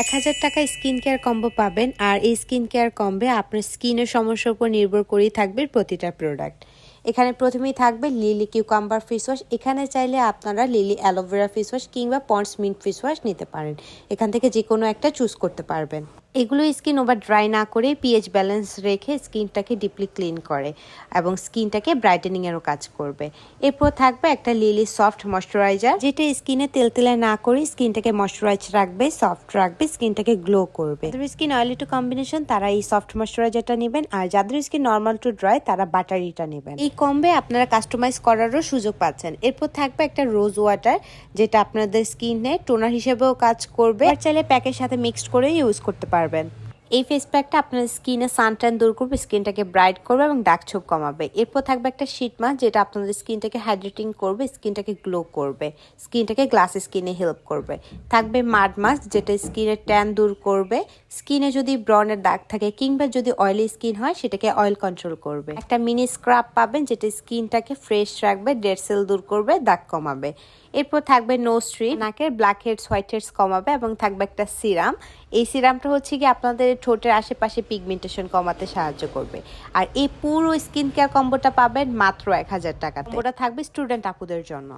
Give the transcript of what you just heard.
১,০০০ টাকায় skin care combo পাবেন। আর এই স্কিন কেয়ার কম্বে আপনার স্কিনের সমস্যার উপর নির্ভর করেই থাকবে প্রতিটা প্রোডাক্ট। এখানে প্রথমেই থাকবে লিলি কিউকাম্বার ফেস ওয়াশ। এখানে চাইলে আপনারা লিলি অ্যালোভেরা ফেস ওয়াশ কিংবা পন্ডস মিন্ট ফেস ওয়াশ নিতে পারেন। এখান থেকে যে কোনো একটা চুজ করতে পারবেন। এগুলো স্কিন ওভার ড্রাই না করে পিএইচ ব্যালেন্স রেখে স্কিনটাকে ডিপলি ক্লিন করে এবং স্কিনটাকে ব্রাইটেনিংয়েরও কাজ করবে। এরপর থাকবে একটা লিলি সফট ময়শ্চারাইজার, যেটা স্কিনে তেলতেলে না করে স্কিনটাকে ময়শ্চারাইজ রাখবে, সফট রাখবে, স্কিনটাকে গ্লো করবে। যাদের স্কিন অয়েলি টু কম্বিনেশন তারা এই সফট ময়শ্চারাইজারটা নেবেন, আর যাদের স্কিন নর্মাল টু ড্রাই তারা বাটারিটা নেবেন। এই কম্বে আপনারা কাস্টমাইজ করারও সুযোগ পাচ্ছেন। এরপর থাকবে একটা রোজ ওয়াটার, যেটা আপনাদের স্কিনে টোনার হিসেবেও কাজ করবে, আর চাইলে প্যাকের সাথে মিক্সড করে ইউজ করতে পারবেন। এই ফেস প্যাকটা আপনার স্কিনে সানট্যান দূর করবে, স্কিনটাকে ব্রাইট করবে এবং দাগ ছোপ কমাবে। এরপর থাকবে একটা শীট মাস্ক, যেটা আপনাদের স্কিনটাকে হাইড্রেটিং করবে, স্কিনটাকে গ্লো করবে, স্কিনটাকে গ্লাসি স্কিনে হেল্প করবে। থাকবে মাড মাস্ক, যেটা স্কিনের ট্যান দূর করবে, স্কিনে যদি ব্রনের দাগ থাকে কিংবা যদি অয়েলি স্কিন হয় সেটাকে অয়েল কন্ট্রোল করবে। একটা মিনি স্ক্রাব পাবেন, যেটা স্কিনটাকে ফ্রেশ রাখবে, ডেড সেল দূর করবে, দাগ কমাবে। এরপর থাকবে নোজ স্ট্রিপ, নাকের ব্ল্যাক হেডস হোয়াইট হেডস কমাবে, এবং থাকবে একটা সিরাম। এই সিরামটা হচ্ছে কি আপনাদের ঠোঁটের আশেপাশে পিগমেন্টেশন কমাতে সাহায্য করবে। আর এই পুরো স্কিন কেয়ার কম্বোটা পাবেন মাত্র ১,০০০ টাকাতে। কম্বোটা থাকবে স্টুডেন্ট আপুদের জন্য।